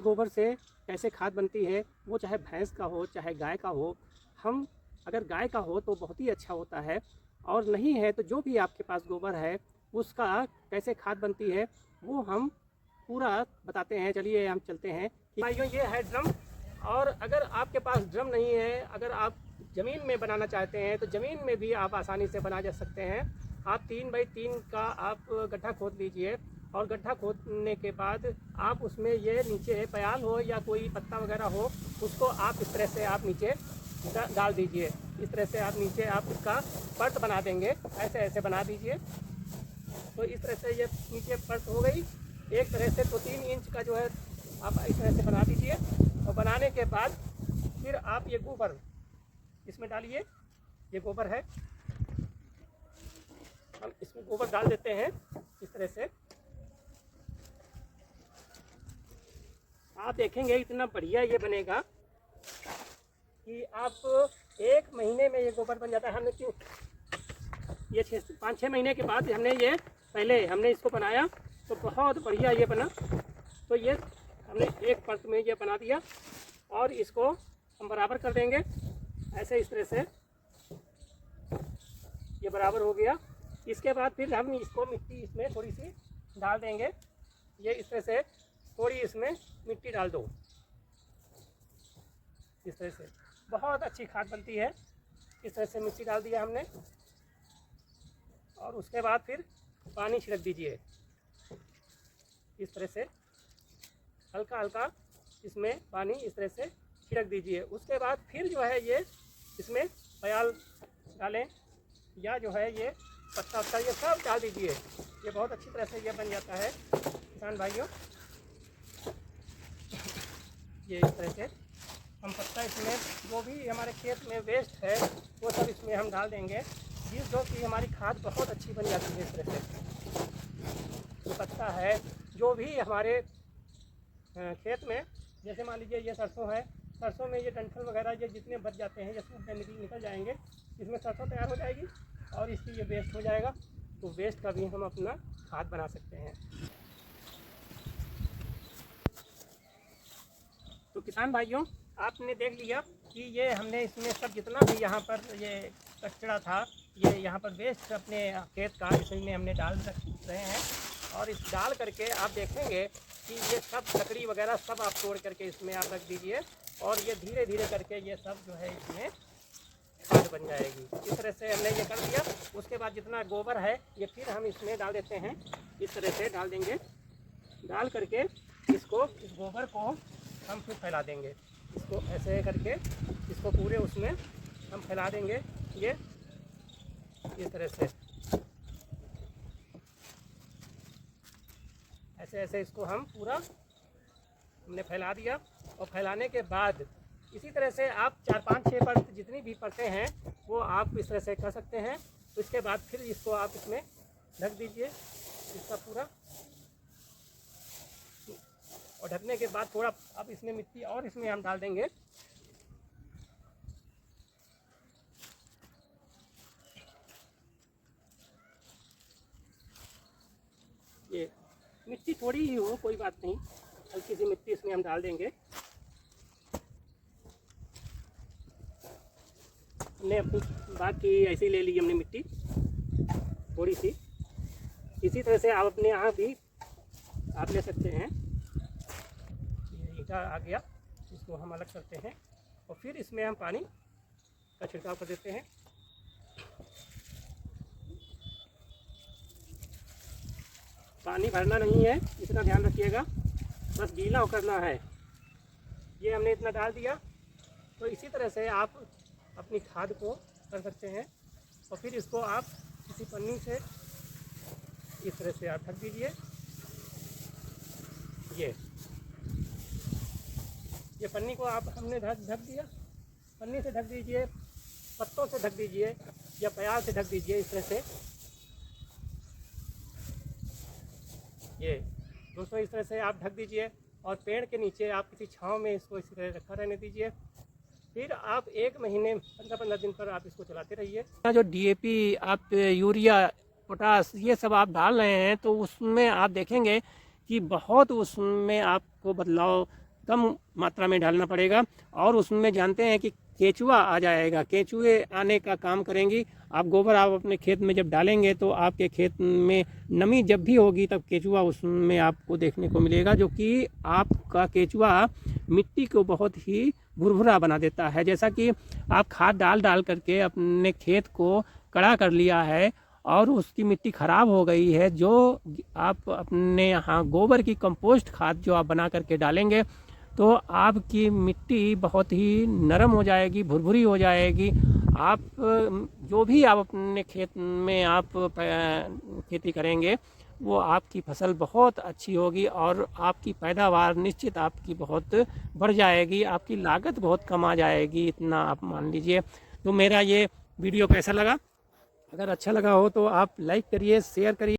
गोबर से कैसे खाद बनती है, वो चाहे भैंस का हो चाहे गाय का हो। हम अगर गाय का हो तो बहुत ही अच्छा होता है, और नहीं है तो जो भी आपके पास गोबर है उसका कैसे खाद बनती है वो हम पूरा बताते हैं। चलिए हम चलते हैं। भाइयों, ये है ड्रम, और अगर आपके पास ड्रम नहीं है, अगर आप ज़मीन में बनाना चाहते हैं तो ज़मीन में भी आप आसानी से बना जा सकते हैं। आप 3 बाई 3 का आप गड्ढा खोद लीजिए, और गड्ढा खोदने के बाद आप उसमें ये नीचे प्याल हो या कोई पत्ता वगैरह हो, उसको आप इस तरह से आप नीचे डाल दीजिए। इस तरह से आप नीचे आप उसका परत बना देंगे, ऐसे ऐसे बना दीजिए। तो इस तरह से ये नीचे परत हो गई एक तरह से। तो 3 इंच का जो है आप इस तरह से बना दीजिए, और बनाने के बाद फिर आप ये गोबर इसमें डालिए। ये गोबर है, हम इसमें गोबर डाल देते हैं इस तरह से। आप देखेंगे इतना बढ़िया ये बनेगा कि आप 1 महीने में ये गोबर बन जाता है। हमने क्यों ये 5-6 महीने के बाद पहले हमने इसको बनाया तो बहुत बढ़िया ये बना। तो ये हमने एक परत में ये बना दिया, और इसको हम बराबर कर देंगे ऐसे इस तरह से। ये बराबर हो गया। इसके बाद फिर हम इसको मिट्टी इसमें थोड़ी सी डाल देंगे। ये इस तरह से थोड़ी इसमें मिट्टी डाल दो, इस तरह से बहुत अच्छी खाद बनती है। इस तरह से मिट्टी डाल दिया हमने, और उसके बाद फिर पानी छिड़क दीजिए इस तरह से, हल्का हल्का इसमें पानी इस तरह से छिड़क दीजिए। उसके बाद फिर जो है ये इसमें प्याल डालें, या जो है ये पत्ता ये सब डाल दीजिए। ये बहुत अच्छी तरह से ये बन जाता है किसान भाइयों। ये इस तरह से हम पत्ता इसमें जो भी हमारे खेत में वेस्ट है वो सब इसमें हम डाल देंगे, जो कि हमारी खाद बहुत अच्छी बन जाती है। इस तरह से ये पत्ता है जो भी हमारे खेत में, जैसे मान लीजिए ये सरसों है, सरसों में ये डंठल वगैरह ये जितने बच जाते हैं ये सूख के निकल जाएंगे, इसमें सरसों तैयार हो जाएगी, और इसकी ये वेस्ट हो जाएगा। तो वेस्ट का भी हम अपना खाद बना सकते हैं। तो किसान भाइयों, आपने देख लिया कि ये हमने इसमें सब जितना भी यहाँ पर ये कचरा था, ये यहाँ पर वेस्ट अपने खेत का इसमें हमने डाल रहे हैं। और इस डाल करके आप देखेंगे कि ये सब लकड़ी वगैरह सब आप तोड़ करके इसमें आप रख दीजिए, और ये धीरे धीरे करके ये सब जो है इसमें खाद बन जाएगी। इस तरह से हमने ये कर दिया। उसके बाद जितना गोबर है ये फिर हम इसमें डाल देते हैं, इस तरह से डाल देंगे। डाल करके इसको, इस गोबर को हम फिर फैला देंगे, इसको ऐसे करके इसको पूरे उसमें हम फैला देंगे। ये इस तरह से ऐसे ऐसे इसको हम पूरा हमने फैला दिया। और फैलाने के बाद इसी तरह से आप 4-5-6 परत जितनी भी परतें हैं वो आप इस तरह से कर सकते हैं। तो इसके बाद फिर इसको आप इसमें ढक दीजिए इसका पूरा, और ढकने के बाद थोड़ा अब इसमें मिट्टी और इसमें हम डाल देंगे। ये मिट्टी थोड़ी ही हो, कोई बात नहीं, हल्की सी मिट्टी इसमें हम डाल देंगे। हमने अपनी बात की ऐसे ही ले ली हमने मिट्टी थोड़ी सी। इसी तरह से आप अपने यहाँ भी आप ले सकते हैं। ये ईटा आ गया, इसको हम अलग करते हैं, और फिर इसमें हम पानी का छिड़काव कर देते हैं। पानी भरना नहीं है, इतना ध्यान रखिएगा, बस गीला करना है। ये हमने इतना डाल दिया। तो इसी तरह से आप अपनी खाद को कर सकते हैं, और फिर इसको आप किसी पन्नी से इस तरह से आप ढक दीजिए। ये पन्नी को आप हमने ढक दिया, पन्नी से ढक दीजिए, पत्तों से ढक दीजिए, या प्याज से ढक दीजिए इस तरह से। ये दोस्तों इस तरह से आप ढक दीजिए, और पेड़ के नीचे आप किसी छांव में इसको इसी तरह रखा रहने दीजिए। फिर आप 1 महीने 15-15 दिन पर आप इसको चलाते रहिए। जो DAP आप यूरिया पोटास ये सब आप डाल रहे हैं तो उसमें आप देखेंगे कि बहुत उसमें आपको बदलाव कम मात्रा में डालना पड़ेगा। और उसमें जानते हैं कि केंचुआ आ जाएगा, केंचुए आने का काम करेंगी। आप गोबर आप अपने खेत में जब डालेंगे तो आपके खेत में नमी जब भी होगी तब केंचुआ उसमें आपको देखने को मिलेगा, जो कि आपका केंचुआ मिट्टी को बहुत ही भुरभुरा बना देता है। जैसा कि आप खाद डाल करके अपने खेत को कड़ा कर लिया है और उसकी मिट्टी ख़राब हो गई है, जो आप अपने यहाँ गोबर की कंपोस्ट खाद जो आप बना करके डालेंगे तो आपकी मिट्टी बहुत ही नरम हो जाएगी, भुरभुरी हो जाएगी। आप जो भी आप अपने खेत में आप खेती करेंगे वो आपकी फसल बहुत अच्छी होगी और आपकी पैदावार निश्चित आपकी बहुत बढ़ जाएगी, आपकी लागत बहुत कम आ जाएगी, इतना आप मान लीजिए। तो मेरा ये वीडियो कैसा लगा? अगर अच्छा लगा हो तो आप लाइक करिए, शेयर करिए।